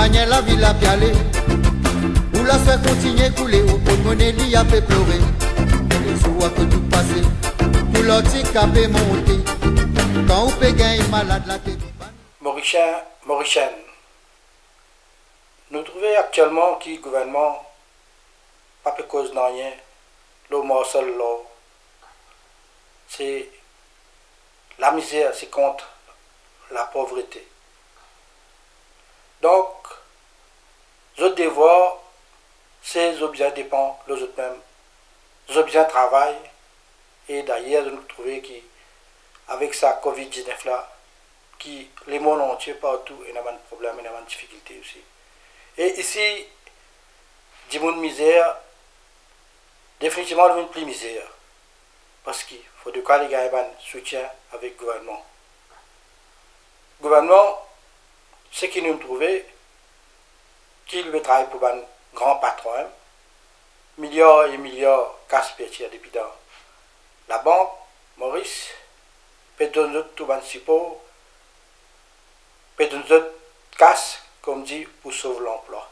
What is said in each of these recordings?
manière la ville a pialé. Ou la faire continuer couler, ou pour monnaie li a fait pleurer. Les jours que tout passé, pour l'anticapé monter. Quand on peut gagner malade la tête. Mauricien, nous trouvons actuellement que le gouvernement pas de cause de rien, le mot seul là, c'est la misère, c'est contre la pauvreté. Donc, les devoirs, ces objets dépendent les autres mêmes. Les objets travaillent et d'ailleurs, nous trouvons qu'avec ça Covid-19 là, qui les mondes entiers partout, il y a des problèmes, il y a des difficultés aussi. Et ici, du monde misère, définitivement, il y a plus misère. Parce qu'il faut de quoi les gars aient un soutien avec le gouvernement. Le gouvernement, ce qu'il nous trouvait, qu'il veut travailler pour un grand patron, milliards et milliards casse-pétiers depuis dans la banque, Maurice, peut donner tout un support, peut donner casse, comme dit, pour sauver l'emploi.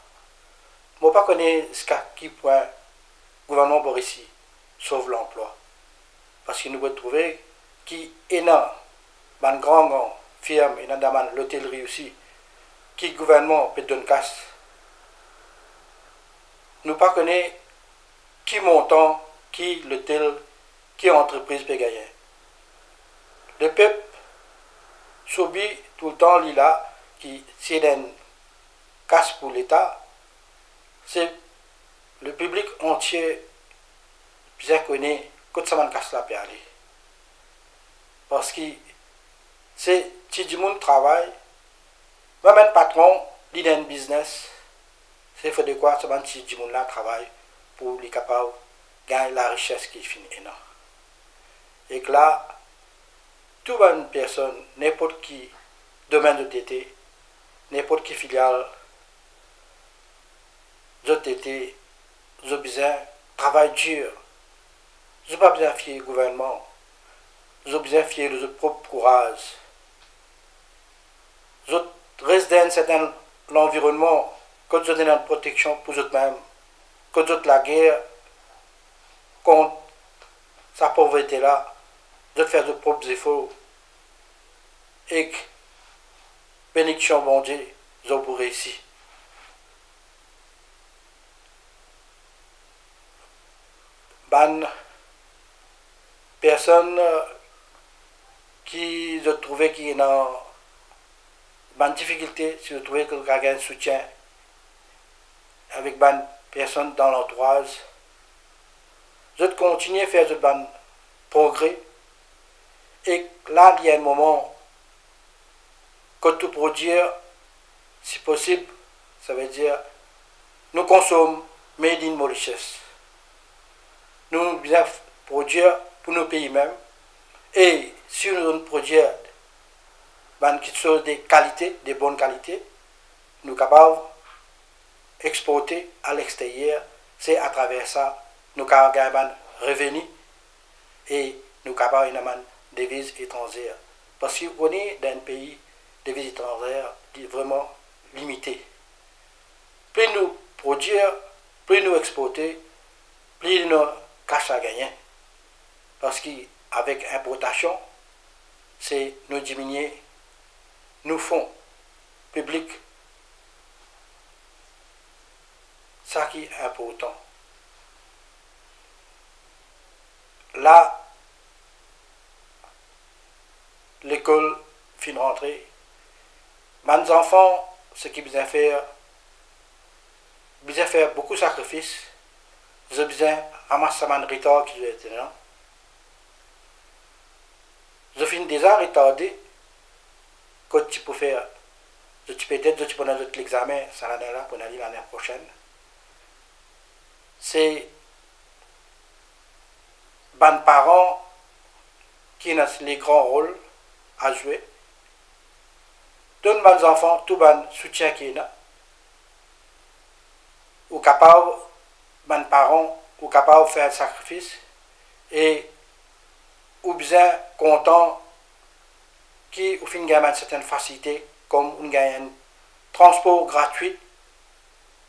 Je ne sais pas connaître ce qui point le gouvernement Boris sauve l'emploi. Parce qu'il nous peut trouver qu'il y a une grande firme, il y a une l'hôtellerie aussi, qui le gouvernement peut donner casse. Nous ne connaissons pas qui montant, qui l'hôtel, qui entreprise peut gagner. Le peuple subit tout le temps là, qui s'il y a une casse pour l'État, c'est le public entier bien connaît que ça va casse la peut aller. Parce que c'est si du monde travaille, même un patron, il a un business, c'est fait de quoi ça va si du monde là travaille pour les capables de gagner la richesse qui finit énorme. Et que là, toute une personne, n'importe qui domaine de TT, n'importe qui filiale, de TT, je besoin travail dur. Je n'ai pas besoin de fier au gouvernement. Je besoin de fier de notre propre courage. Je reste dans un certain environnement, que je donne une protection pour eux-mêmes, que je la guerre contre sa pauvreté là, de faire de propres efforts et que bénédiction bon Dieu, je pour réussir. Ban personne qui je trouvais qui est dans une difficulté, si je trouvais que quelqu'un a un soutien avec ban personne dans l'entourage, je continue à faire de ban progrès et là il y a un moment que tout produire, si possible, ça veut dire nous consommons made in Mauritius. Nous bien produire pour nos pays même. Et si nous produisons quelque chose de qualité, de bonne qualité, nous sommes capables d'exporter à l'extérieur. C'est à travers ça nous sommes capables de revenus et nous sommes capables de devises étrangères. Parce qu'on est dans un pays de devises étrangères vraiment limité. Plus nous produire, plus nous exporter, plus nous cash à gagner. Parce qu'avec importation, c'est nous diminuer nos fonds publics. Ça qui est important. Là, l'école fin rentrée. Mes enfants, ce qu'ils besoin faire beaucoup de sacrifices. Ils ont besoin de ramasser un retard qui est là. Je finis déjà retardé quand tu peux faire. Je peut-être tu peux faire l'examen cette année-là pour aller l'année prochaine. C'est les parents qui ont les grands rôles à jouer. Donne mes enfants tout le soutien qui est là. Ou capable, mes parents, ou capable de faire un sacrifice et ou bien content qui au fin gagne une certaine facilité comme on gagne un transport gratuit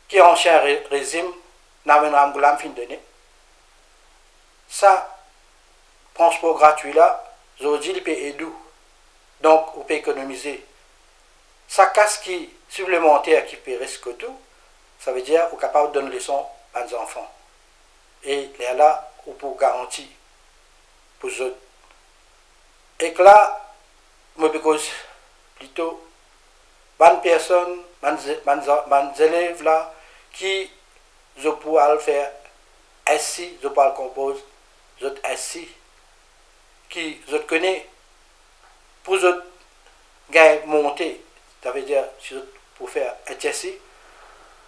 qui est ancien régime, n'amènera un fin donné. Ça, transport gratuit là, aujourd'hui, il peut aider. Donc, on peut économiser. Ça casse qui supplémentaire qui peut risquer tout, ça veut dire qu'on est capable de donner des leçons à nos enfants. Et là, on peut garantir pour eux. Et que là, moi, parce plutôt, bonnes personnes, bonnes élèves là, qui je pourrais le faire ainsi, je pourrais le composer, je ainsi, qui je connais, pour je gagner monter, ça veut dire, pour faire un ainsi,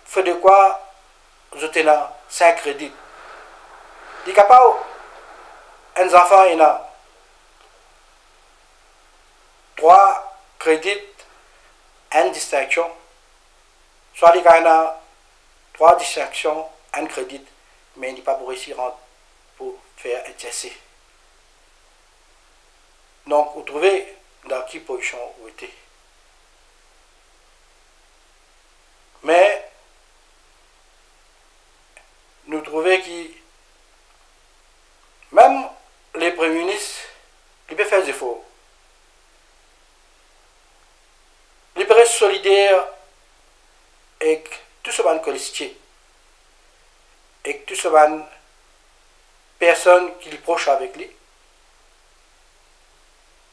fait de quoi je tenais 5 crédits. Il est capable, un enfant, il a 3 crédits, une distinction, soit il a 3 distinctions, un crédit, mais il n'est pas pour réussir pour faire un essai. Donc, vous trouvez dans quelle position vous êtes. Mais, nous trouvons que même les premiers ministres, ils peuvent faire des efforts. Ils peuvent être solidaires avec tout ce monde colistier, avec tout ce monde personnes qui les proches avec lui.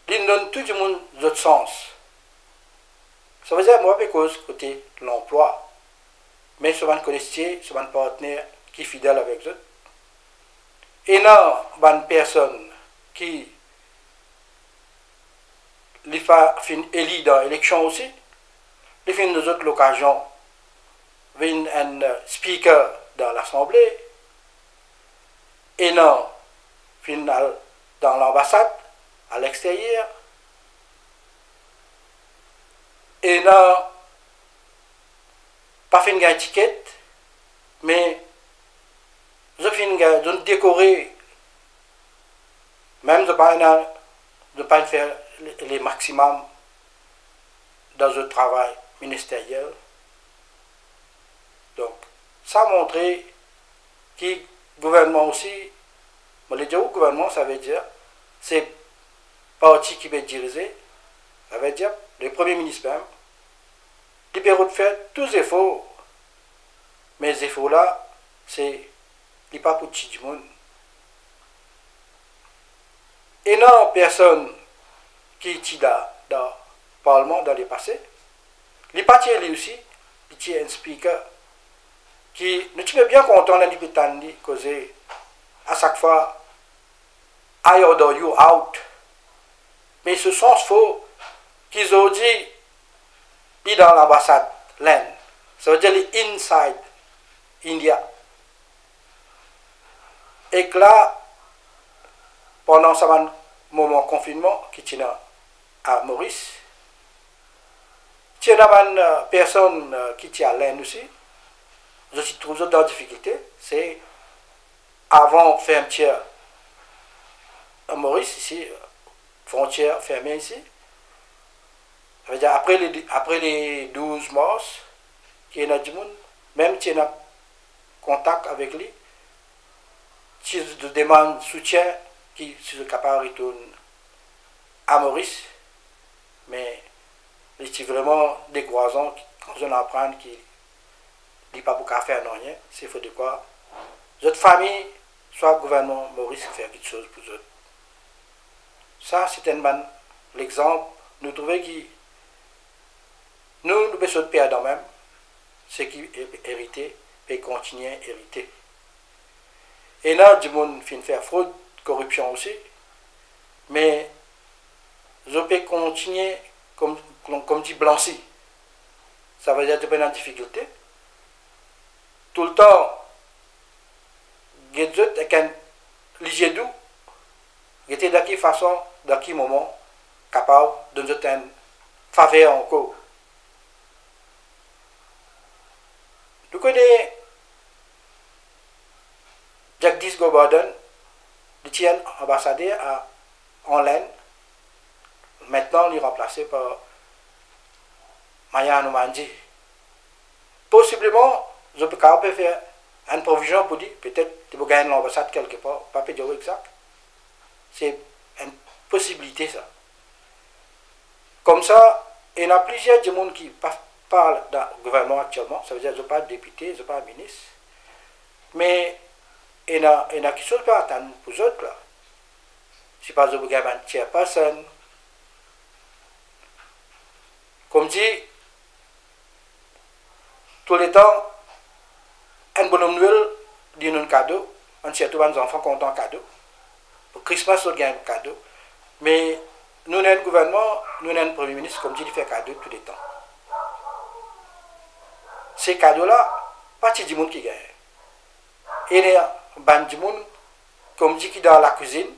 Ils donnent tout le monde d'autre sens. Ça veut dire, moi, parce côté l'emploi, mais ce monde colistier, ce monde partenaire qui est fidèle avec eux. Et non, bonne personne qui les fait élire dans l'élection aussi, les fait nous autres l'occasion vient un speaker dans l'Assemblée, et non, final dans l'ambassade, à l'extérieur, et non, pas fait une étiquette, mais je finis de décorer, même de ne pas faire les maximums dans le travail ministériel. Donc, ça a montré que le gouvernement aussi, mais le gouvernement, ça veut dire, c'est parti qui va diriger, ça veut dire, le Premier ministre même, qui peut faire tous les efforts, mais les efforts là, c'est pas pour tout le monde. Et non, personne qui est dans le Parlement dans le passé, les partis aussi, il y a un speaker qui ne suis bien content de l'indépendance causer à chaque fois I order you out. Mais ce sens faux qu'ils ont dit dans l'ambassade l'Inde, ça veut dire les inside India. Et que là, pendant ce moment de confinement qui tient à Maurice, il y a une personne qui tient à l'Inde aussi, je suis toujours dans la difficulté, c'est avant de faire un tiers à Maurice, ici, frontière fermée ici, ça veut dire après les 12 mars, qui est du monde, même si on a contact avec lui, si je demande soutien, qui sont capables de retourner à Maurice, mais c'est vraiment décourageant quand on apprend qu'il n'y a pas beaucoup à faire, non rien, c'est faut de quoi. Notre famille, soit le gouvernement Maurice, faire quelque chose pour eux. Ça, c'est un bon l'exemple. Nous trouvons que nous besoin de perdre même, ce qui est hérité, et continuer à hériter. Et là, du monde finit faire fraude, corruption aussi, mais je peux continuer, comme dit Blancy, ça veut dire que tu es en difficulté. Tout le temps, il y a un léger doux, il y a de quelle façon, dans quel moment, capable de nous donner une faveur encore. Nous connaissons Jagdish Govardhan, le tien ambassadeur en Inde. Maintenant, il est remplacé par Maya Hanumanji. Possiblement, je peux quand même faire une provision pour dire, peut-être, tu peux gagner l'ambassade quelque part, pas peut dire exact. C'est une possibilité, ça. Comme ça, il y a plusieurs gens qui parlent dans le gouvernement actuellement, ça veut dire que je ne suis pas député, je ne suis pas ministre, mais il y a quelque chose à attendre pour les autres, là. Si par exemple, vous avez une chairperson, comme dit, tout le temps, un bonhomme nouvelle dit un cadeau, on surtout les enfants contents cadeau. Pour Christmas, on gagne un cadeau. Mais nous avons un gouvernement, nous avons un premier ministre, comme dit, il fait cadeau tout le temps. Ces cadeaux-là, pas du monde qui gagne. Et il y a un du monde, comme dit, qui est dans la cuisine.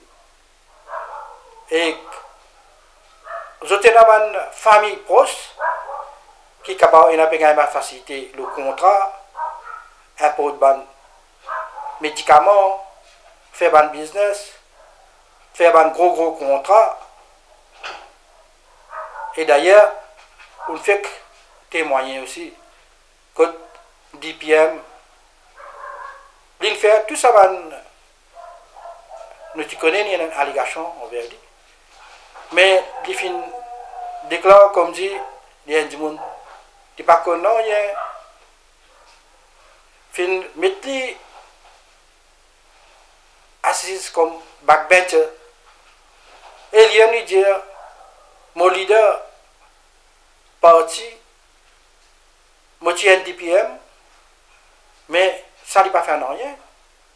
Et je suis dans une famille proche qui est capable de faciliter le contrat, importer des médicaments, faire un business, faire un gros contrat. Et d'ailleurs, on fait témoigner aussi que DPM, il fait tout ça, nous connaissons, il y a une allégation envers lui. Mais il déclare comme dit, il y a des gens qui ne pas connaissent, il met assise comme backbencher. Et il y a dire, mon leader parti, moi je suis un DPM, mais ça ne pas fait rien,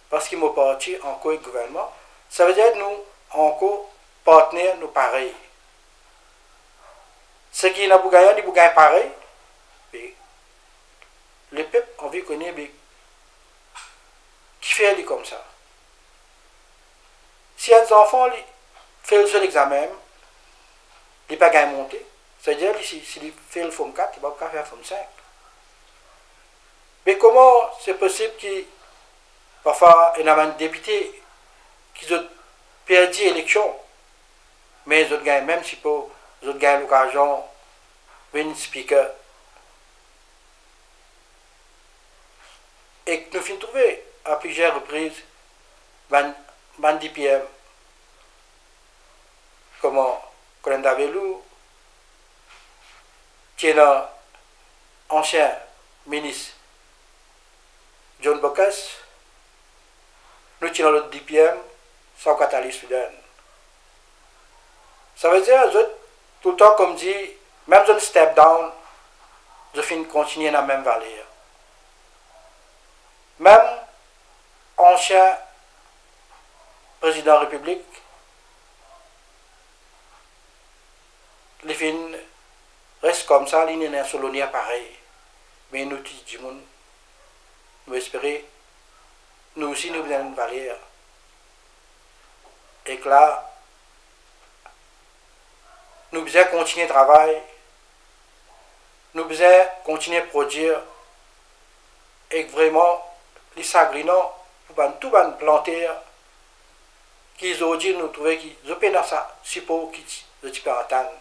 parce qu'il m'a parti en co-gouvernement. Ça veut dire que nous, en co-partenaires, nous pareils. Ce qui n'a pas gagné, nous gagnons pareil. Le peuple a envie de connaître qui fait comme ça. Si un enfant fait le seul examen, il n'a pas gagné monter, c'est-à-dire s'il fait le FOM 4, il ne va pas faire le FOM 5. Mais comment c'est possible que parfois il y a un député qui a perdu l'élection, mais ils ont gagné, même si ils ont gagné l'occasion d'un speaker. Et que nous finissons trouver à plusieurs reprises un DPM, comment Colin Davelou, qui est l'ancien ministre John Bocas, nous tirons le DPM sans catalyse soudaine. Ça veut dire, tout le temps, comme dit, même si je step down, je finis continuer dans la même valeur. Même ancien président de la République, les filles restent comme ça, ils sont solonniers pareil. Mais nous, nous espérons, nous aussi, nous avons une valeur. Et que là, nous devons continuer le travail, nous devons continuer à produire, et que vraiment, les sagrinants, pour tout les planter, qu'ils ont dit nous trouver qu'ils ont peine à ça, si pour qu'ils peux entendre.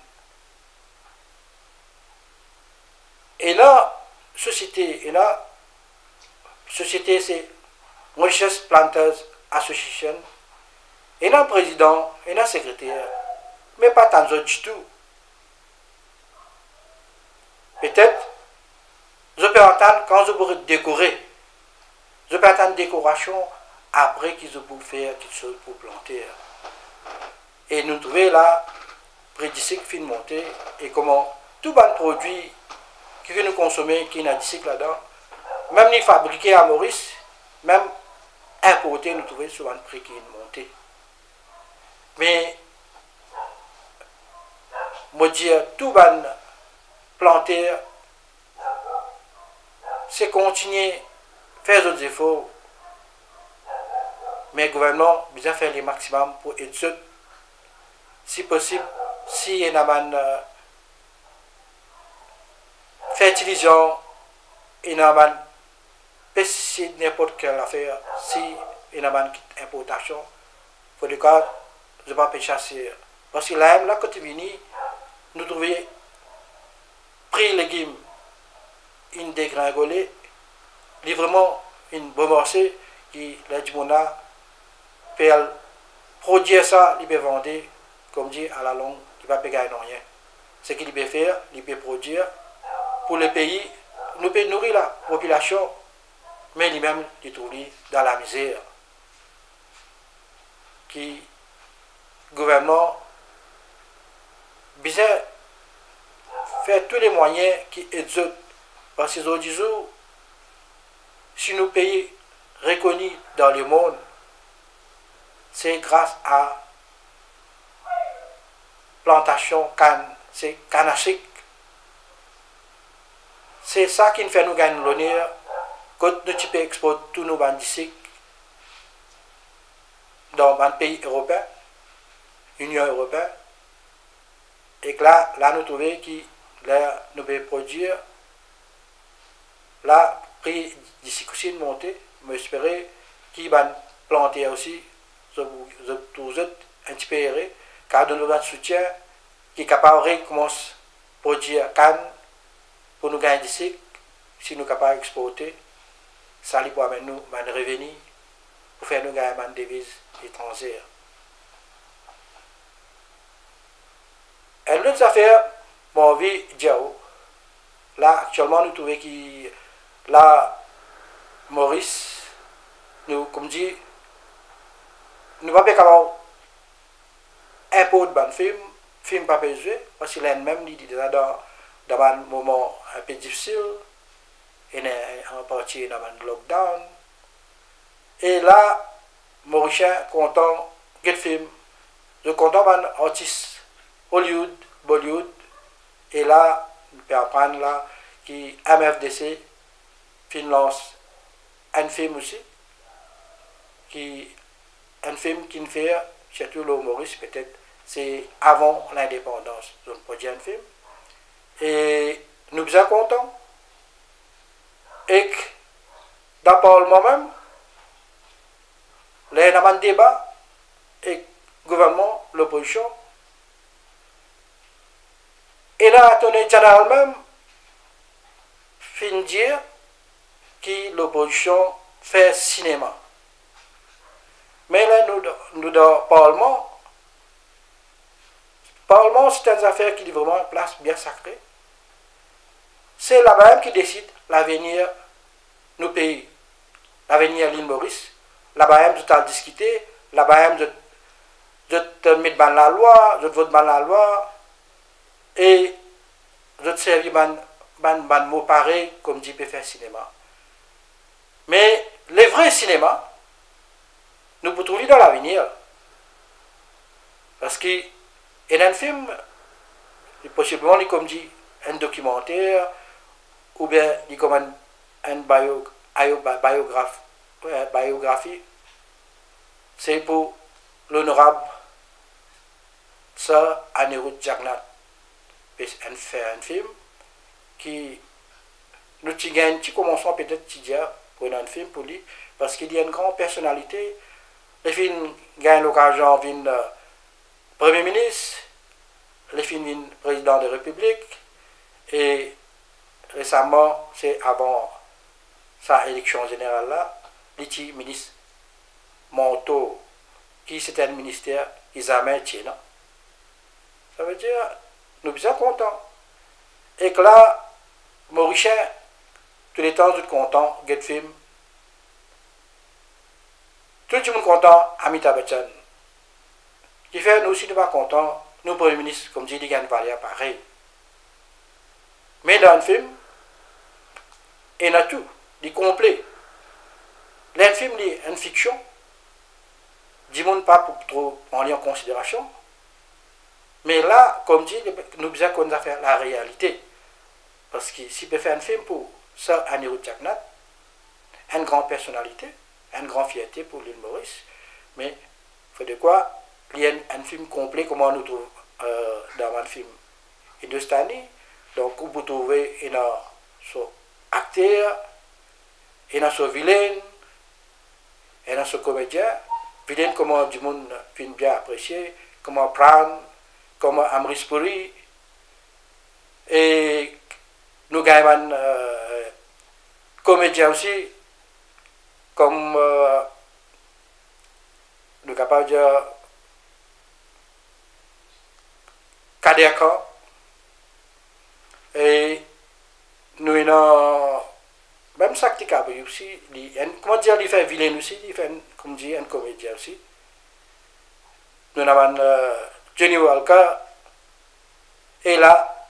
Et là, société, c'est Mauritius Planters Association, et là, président, et là, secrétaire, mais pas tant du tout. Peut-être, je peux entendre quand je pourrais décorer. Je peux attendre décoration après qu'ils ont pu faire quelque chose pour planter. Et nous trouvons là, près d'ici qui finit de monter, et comment tout bon produit que nous consommons, qui est dans d'ici là-dedans, même les fabriqués à Maurice, même importés, nous trouvons sur un prix qui est monté. Mais, moi dire, tout bon planter, c'est continuer faire des efforts, mais le gouvernement a besoin de faire le maximum pour aider, si possible, s'il y a une fertilisation, il y a une pesticide, n'importe quelle affaire, s'il y a une importation, pour le cas, je ne vais pas chasser. Parce que là, quand tu viens, nous trouvons prix légumes, une dégringolée, il vraiment une bonne morceau qui la Dimona peut produire ça, il peut vendre, comme dit à la longue, il va pas gagner rien. Ce qu'il peut faire, il peut produire pour le pays, nous peut nourrir la population, mais lui-même, il trouve dans la misère. Qui gouvernement besoin faire tous les moyens qui aident parce que aujourd'hui, si nos pays reconnus dans le monde, c'est grâce à plantation canne, c'est canne à sucre. C'est ça qui nous fait nous gagner l'honneur quand nous types exporter tous nos bandes de sucre dans un pays européen, Union européenne, et que là nous trouvons qui là nous pouvons produire, là prix d'ici cuisine monter, mais j'espère qu'ils vont planter aussi, tous un petit peu erré, car nous avons un soutien qui est capable de commencer à produire canne pour nous gagner d'ici, si nous sommes capables d'exporter, ça lui permet nous un revenu pour faire nous gagner une devise étrangère. Une autre affaire, mon vie, Diao. Là, actuellement, nous trouvons que là, Maurice, nous, comme dit, nous ne pouvons pas avoir un peu de film pas besoin, parce qu'il est même dit déjà dans un moment un peu difficile, et en partie dans un lockdown. Et là, Mauricien content quel film, je content d'un artiste Hollywood, Bollywood, et là, on peut apprendre là qui MFDC finance un film aussi, un film qui ne fait, surtout l'humoriste peut-être, c'est avant l'indépendance, on produit un film, et nous sommes contents, et que dans le Parlement même, il y a un débat et le gouvernement, l'opposition. Et là, l'attorney général même fin dire que l'opposition fait cinéma. Mais là, nous dans le Parlement, c'est une affaire qui est vraiment une place bien sacrée. C'est là-bas qui décide l'avenir de nos pays, l'avenir de l'île Maurice. Là-bas, je t'ai discuté, là-bas, je te mets dans la loi, je te vote dans la loi, et je te servis dans mots pareils, comme dit peut faire cinéma. Mais le vrai cinéma, nous pouvons trouver dans l'avenir. Parce qu'il y a un film, possiblement, comme dit, un documentaire, ou bien comme une biographie, c'est pour l'honorable Sir Anirudh Jagannath. On fait un film qui nous gagne, qui commençons peut-être pour un film pour lui, parce qu'il y a une grande personnalité. Le film gagne l'occasion de Premier ministre, le film vient président de la République, et récemment, c'est avant sa élection générale là, le ministre Monto, qui c'était un ministère examen Tchina. Ça veut dire, nous sommes contents. Et que là, Mauricien, tous les temps, nous sommes contents, get film. Tout le monde content, Amitabh Bachchan. Qui fait, nous aussi, nous sommes contents, nous, Premier ministre, comme dit, il y a une valeur pareil. Mais dans le film, il y a tout, il est complet. Le film est une fiction, du monde pas pour trop prendre en considération. Mais là, comme dit, nous avons besoin qu'on fasse la réalité. Parce que s'il peut faire un film pour Sir Anirudh Jagannath, une grande personnalité, une grande fierté pour l'île Maurice, mais il faut de quoi il y a un film complet, comme on nous trouve dans un film hindustani. Donc, vous pouvez trouver un acteur, un vilain, un comédien. Vilain, comment du monde film bien apprécié, comment Pran, comment Amrish Puri. Et nous gagnons comédien aussi, comme nous capable de dire Kader Khan, et nous avons même ça qui est aussi, comment dire, il fait vilain aussi, il fait, comme dit, un comédien aussi. Nous avons Johnny Walker, et là,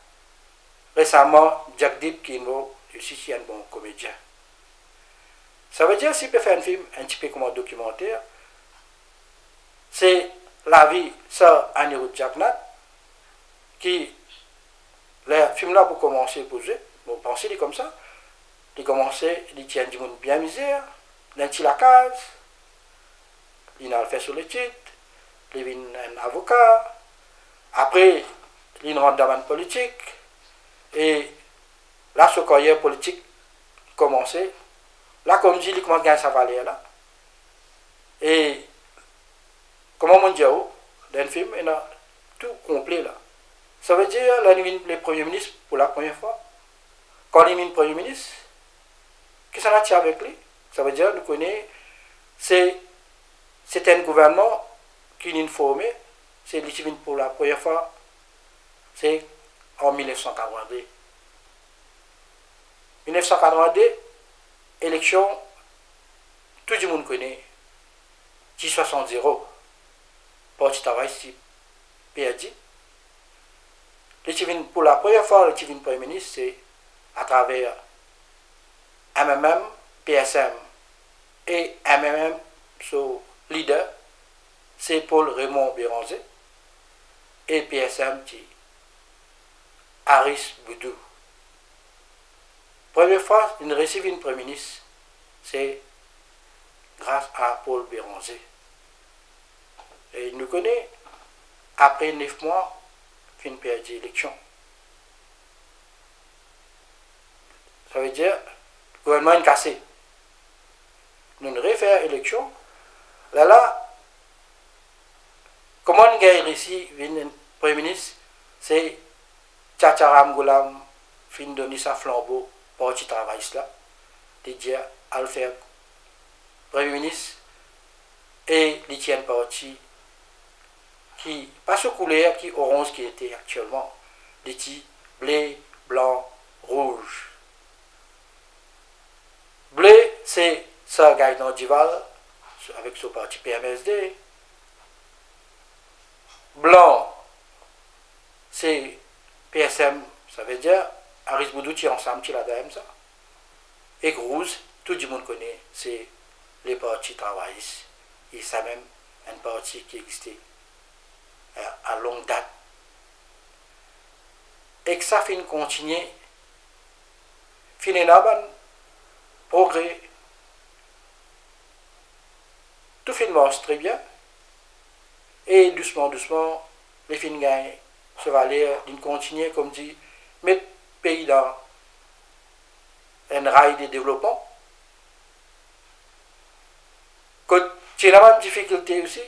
récemment, Jack Deep, qui est aussi un bon comédien. Ça veut dire, s'il peut faire un film un petit peu comme un documentaire, c'est la vie sur Anirudh Jagannath, qui, le film là, pour commencer, vous pensez comme ça, il commençait, il tient du monde bien misère, il a la case, il a fait sur le titre, il est un avocat, après, il rentre dans la politique, et là, ce carrière politique commençait, là, comme je dis, il commence à gagner sa valeur là, et comment on dit, dans le film, il y a tout complet là. Ça veut dire, là, il est le Premier ministre pour la première fois. Quand il est le Premier ministre, qu'est-ce qu'on a tiré avec lui? Ça veut dire, nous connaissons, c'est un gouvernement qui est formé, c'est lui pour la première fois, c'est en 1982. 1982, élection, tout le monde connaît, 10-60-0, Parti travail, c'est perdu. Pour la première fois, le Premier ministre, c'est à travers MMM, PSM et MMM, son leader, c'est Paul Raymond Béranger, et PSM, qui Aris Boudou. Première fois, il reçoit une Premier ministre, c'est grâce à Paul Béranger. Et il nous connaît, après 9 mois, fin perdu l'élection. Ça veut dire, le gouvernement est cassé. Nous ne refaire élection. Là, comment on gagne ici, un Premier ministre, c'est Tchatcharam Goulam, fin donner sa flambeau, parti travail là, de dire à le faire Premier ministre, et il tient parti qui, pas ce couleur qui orange qui était actuellement, des petits blé, blanc, rouge. Blé, c'est ça, Gaïdan Dival, avec son parti PMSD. Blanc, c'est PSM, ça veut dire Aris Boudou qui ensemble, qui la dame ça. Et rouge, tout le monde connaît, c'est les partis travaillistes. Et ça même, un parti qui existait à longue date. Et que ça finit continuer, finit là, progrès. Tout film marche très bien. Et doucement, doucement, les films gagnent ce valeur d'une continuer, comme dit, mettre le pays dans un rail de développement. Quand il y a une difficulté aussi,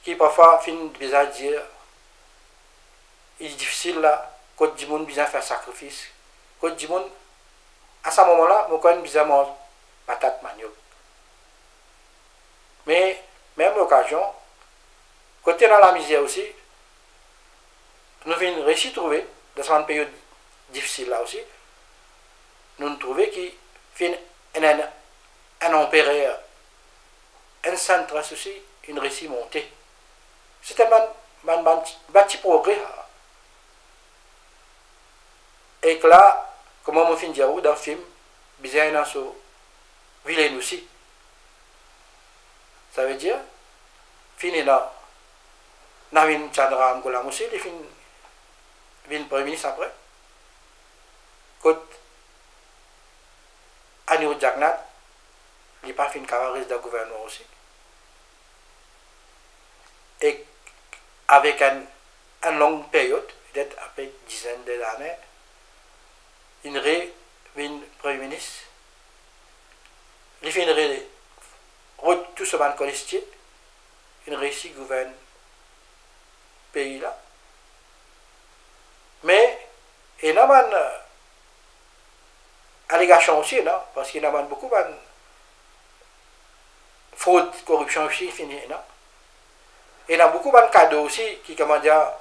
qui parfois finit bizarre de dire, il est difficile là, quand du monde besoin faire sacrifice. Quand du monde, à ce moment-là, on connaît besoin manger patate manioc. Mais, même l'occasion, quand on est dans la misère aussi, nous avons réussi à trouver, dans cette période difficile là aussi, nous avons trouvé qu'il fait un empereur, un centre aussi, une réussite montée. C'était un petit progrès. Et que là, comme on finit dans le film, bizarre dans ce vilain aussi. Ça veut dire, fini là, Navin Chandra Amgolam aussi, il finit le Premier ministre après. Quand Anirudh Jagannath, il n'a pas fini camarade de gouvernement aussi. Et avec une longue période, peut-être après dizaines d'années, il devient Premier ministre. Il finit tout ce monde colistier, il réussit à gouverner le pays là. Mais il y a allégations aussi, non? Parce qu'il y en a beaucoup de fraude, corruption aussi, fini, non? Et il y a beaucoup de cadeaux aussi, qui, comment dire,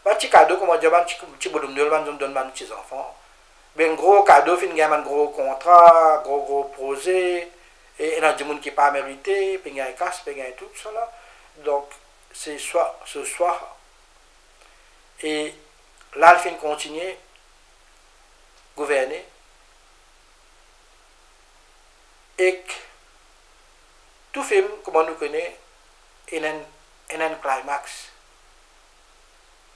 un petit cadeau, comment dire, un petit boulot de donne à petits enfants. Ben gros cadeau, fin de un gros contrat, gros projet, et il y a des gens qui n'ont pas mérité, puis il y a un casse, puis il y a tout ça là. Donc, c'est ce soir. Et là, il fin continuer gouverner. Et tout film, comme on nous connaît, il a un climax.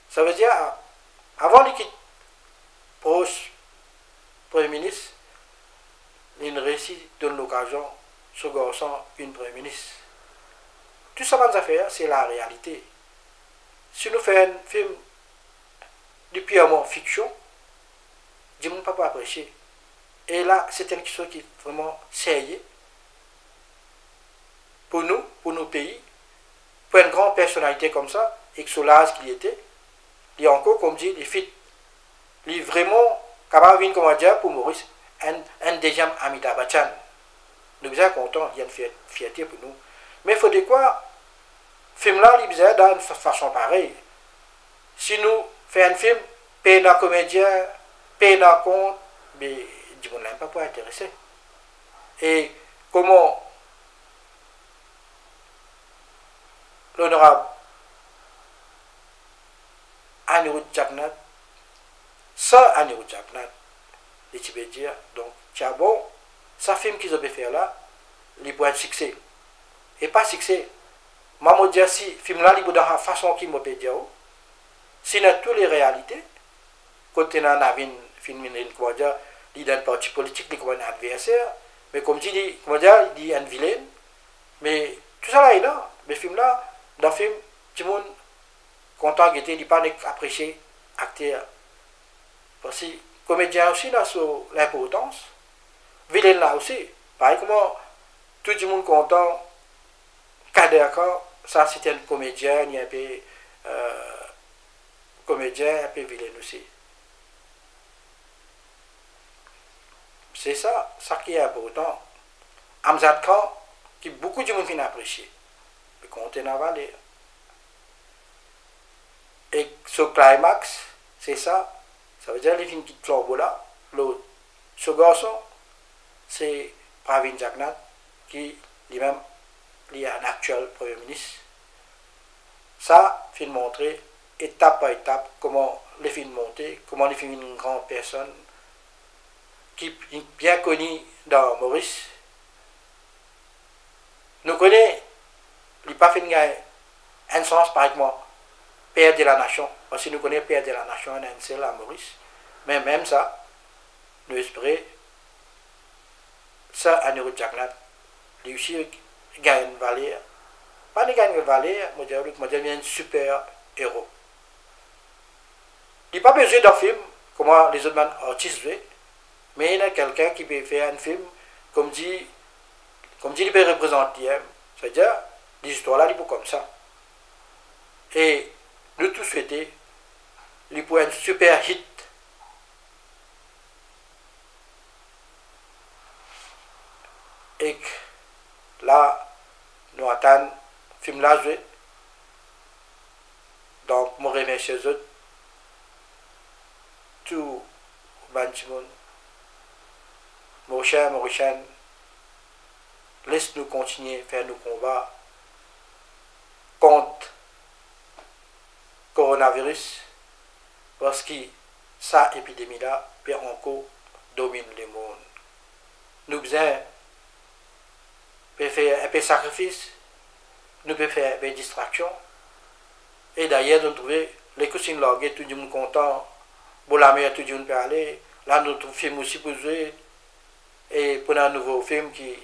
Ça veut dire, avant qu'il quitte poste Premier ministre, il réussit donne l'occasion, ce garçon, une Premier ministre. Tout ça, va faire, c'est la réalité. Si nous faisons un film de purement fiction, je ne peux pas apprécier. Et là, c'est quelque chose qui est vraiment sérieux pour nous, pour nos pays, pour une grande personnalité comme ça, et que sur l'âge qu'il était, il y a encore, comme dit, les fit. Il est vraiment capable de comment dire, pour Maurice, un deuxième Amitabh Bachchan. Nous sommes contents, il y a une fierté pour nous. Mais il faut dire quoi, film là, il est d'une façon pareille. Si nous faisons un film, payons un comédien, payons un compte, mais du monde n'a pas intéressé. Et comment l'honorable Anirudh Jagannath, ça Anirudh Jagannath, les Tibétains, donc, tiens bon, ça film qu'ils ont fait là, il peut être succès. Et pas succès. Moi, je dis si film là, il peut dans la façon qu'il m'a dit, si dans toutes les réalités, quand on a un film, il y a un parti politique, il y a un adversaire, mais comme je dis, il y a un vilain, mais tout ça là est là. Mais film là, dans le film, tout le monde content qu'il était, il n'est pas apprécié acteur. Parce que comédien aussi là sur l'importance, vilain là aussi. Pareil comment tout le monde content, Kader, ça c'était un comédien, il y a un peu comédien, un peu vilain aussi. C'est ça qui est important. Amjad Khan, qui beaucoup de gens qui apprécié. Le compte est avalé. Et ce climax, c'est ça. Ça veut dire les films qui flambeau là. Ce garçon, c'est Pravin Jagannath, qui lui-même est un actuel Premier ministre. Ça, film montré, étape par étape, comment les films montés, comment les films une grande personne, qui est bien connu dans Maurice. Nous connaissons, il n'a pas fait un sens par exemple, père de la nation. Parce que nous connaissons père de la nation, un seul à Maurice. Mais même ça, nous espérons, ça, Anirudh Jagannath, lui aussi gagne une valeur. Pas de gagner une valeur, moi je dis un super héros. Il n'a pas besoin d'un film, comme les autres artistes veulent. Mais il y a quelqu'un qui peut faire un film, comme dit, il peut représenter, c'est-à-dire, l'histoire là, il peut comme ça. Et nous tous souhaitons, il peut être un super hit. Et là, nous attendons, film là, joué. Donc, je remercie les autres, tout le monde. Mauricien, laisse-nous continuer à faire nos combats contre le coronavirus, parce que cette épidémie-là peut encore dominer le monde. Nous besoin de faire un peu de sacrifice, nous pouvons faire un peu de distraction, et d'ailleurs, nous trouvons les cousines larguées, tout le monde content, pour la mer, tout le monde peut aller, là, nous trouvons film aussi pour jouer. Et pour un nouveau film qui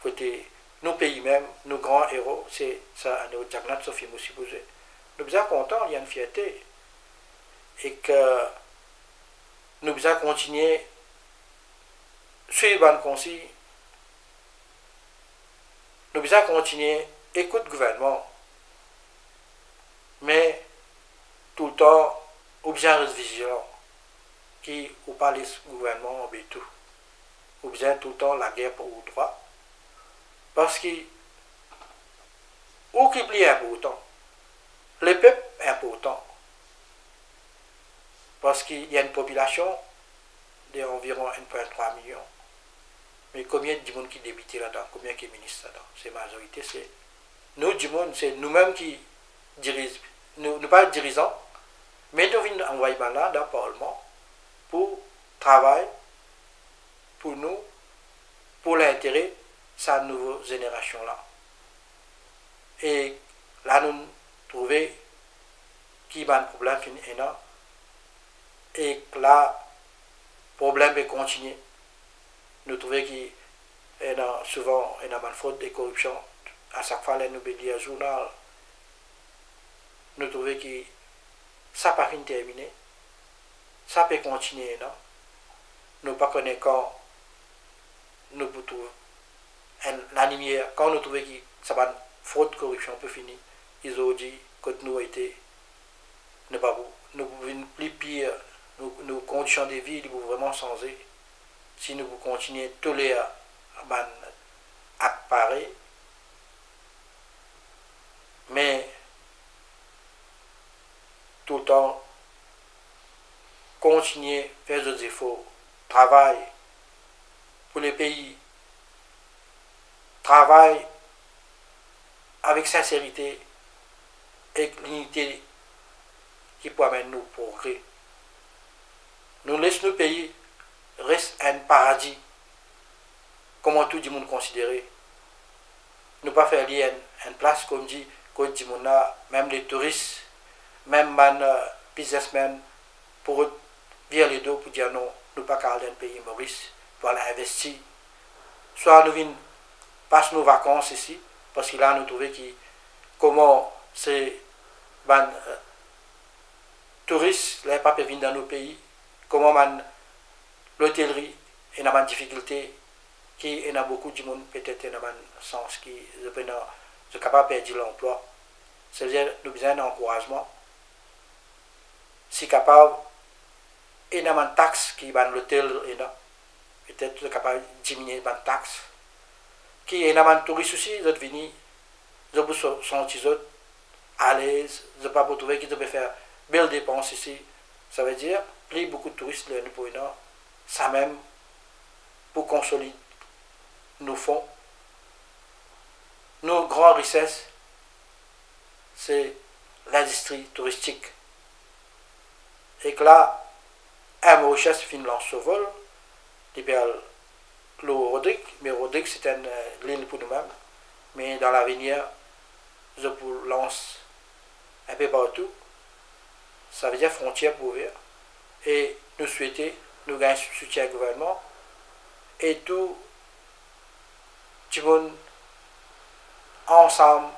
côté nos pays même, nos grands héros, c'est ça, Anirudh Jagannath, ce film aussi posé. Nous sommes contents, il y a une fierté. Et que nous devons continuer à suivre le conseil. Nous devons continuer à écouter le gouvernement. Mais tout le temps, nous devons rester vigilants. qui ou pas les gouvernements et tout. Ou bien tout le temps la guerre pour le droit. Parce que, où qui est important, le peuple est important. Parce qu'il y a une population d'environ 1,3 million. Mais combien de monde qui débitent là-dedans, combien qui est ministre là-dedans? C'est la majorité, c'est nous du monde, c'est nous-mêmes qui dirigeons, nous pas dirigeants, mais nous venons envoyer là dans le Parlement pour travailler pour nous, pour l'intérêt de cette nouvelle génération-là. Et là, nous trouvons qu'il y a un problème énorme et que là, le problème est continué. Nous trouvons qu'il y a souvent une faute de corruption. À chaque fois, nous bélis un journal. Nous trouvons que ça n'a pas fini terminé. Ça peut continuer, non? Nous ne connaissons pas quand nous trouvons quand nous trouvons que ça va une faute de corruption peut finir. Ils ont dit que nous été ne pas nous plus pire, nos conditions de vie vont vraiment changer. Si nous continuons tous les actes pareils, mais tout le temps continuer à faire des efforts, travailler pour les pays, travailler avec sincérité et l'unité qui peut amener nous progrès. Nous laissons nos pays reste un paradis, comment tout le monde considérer. Nous pas faire lier une place comme dit Côte d'Imouna, même les touristes, même les businessmen, pour dire les deux, pour dire non, nous pas garder un pays Maurice, pour aller investir. Soit nous venons passer nos vacances ici, parce que là nous trouvons que comment ces touristes, les pas venir dans nos pays, comment l'hôtellerie est dans une difficulté, qui est dans beaucoup de monde, peut-être dans un sens qui est capable de perdre l'emploi. C'est-à-dire nous besoin d'encouragement. Si capable, et dans une taxe qui est dans l'hôtel, peut-être capable de diminuer une taxe. Qui est dans un touriste aussi, ils venir, ils sont à l'aise, ils ne peuvent pas trouver qu'ils peuvent faire belles dépenses ici. Ça veut dire, plus beaucoup de touristes le pour ça même pour consolider nos fonds. Nos grandes richesses, c'est l'industrie touristique. Et que là, un Mauritius finit se vol, le Rodrigue, mais Rodrigue c'est une île pour nous-mêmes, mais dans l'avenir, je vous lance un peu partout, ça veut dire frontières pour ouvrir, et nous souhaitons, nous gagner soutien du gouvernement, et tout le monde ensemble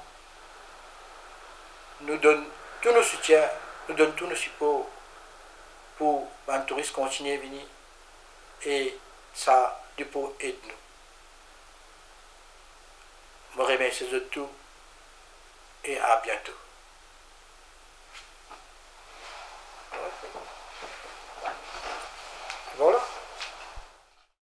nous donne tous nos soutiens, nous donne tous nos supports pour que les touristes continuent à venir et ça pour aider nous. Je vous remercie de tout et à bientôt. Voilà.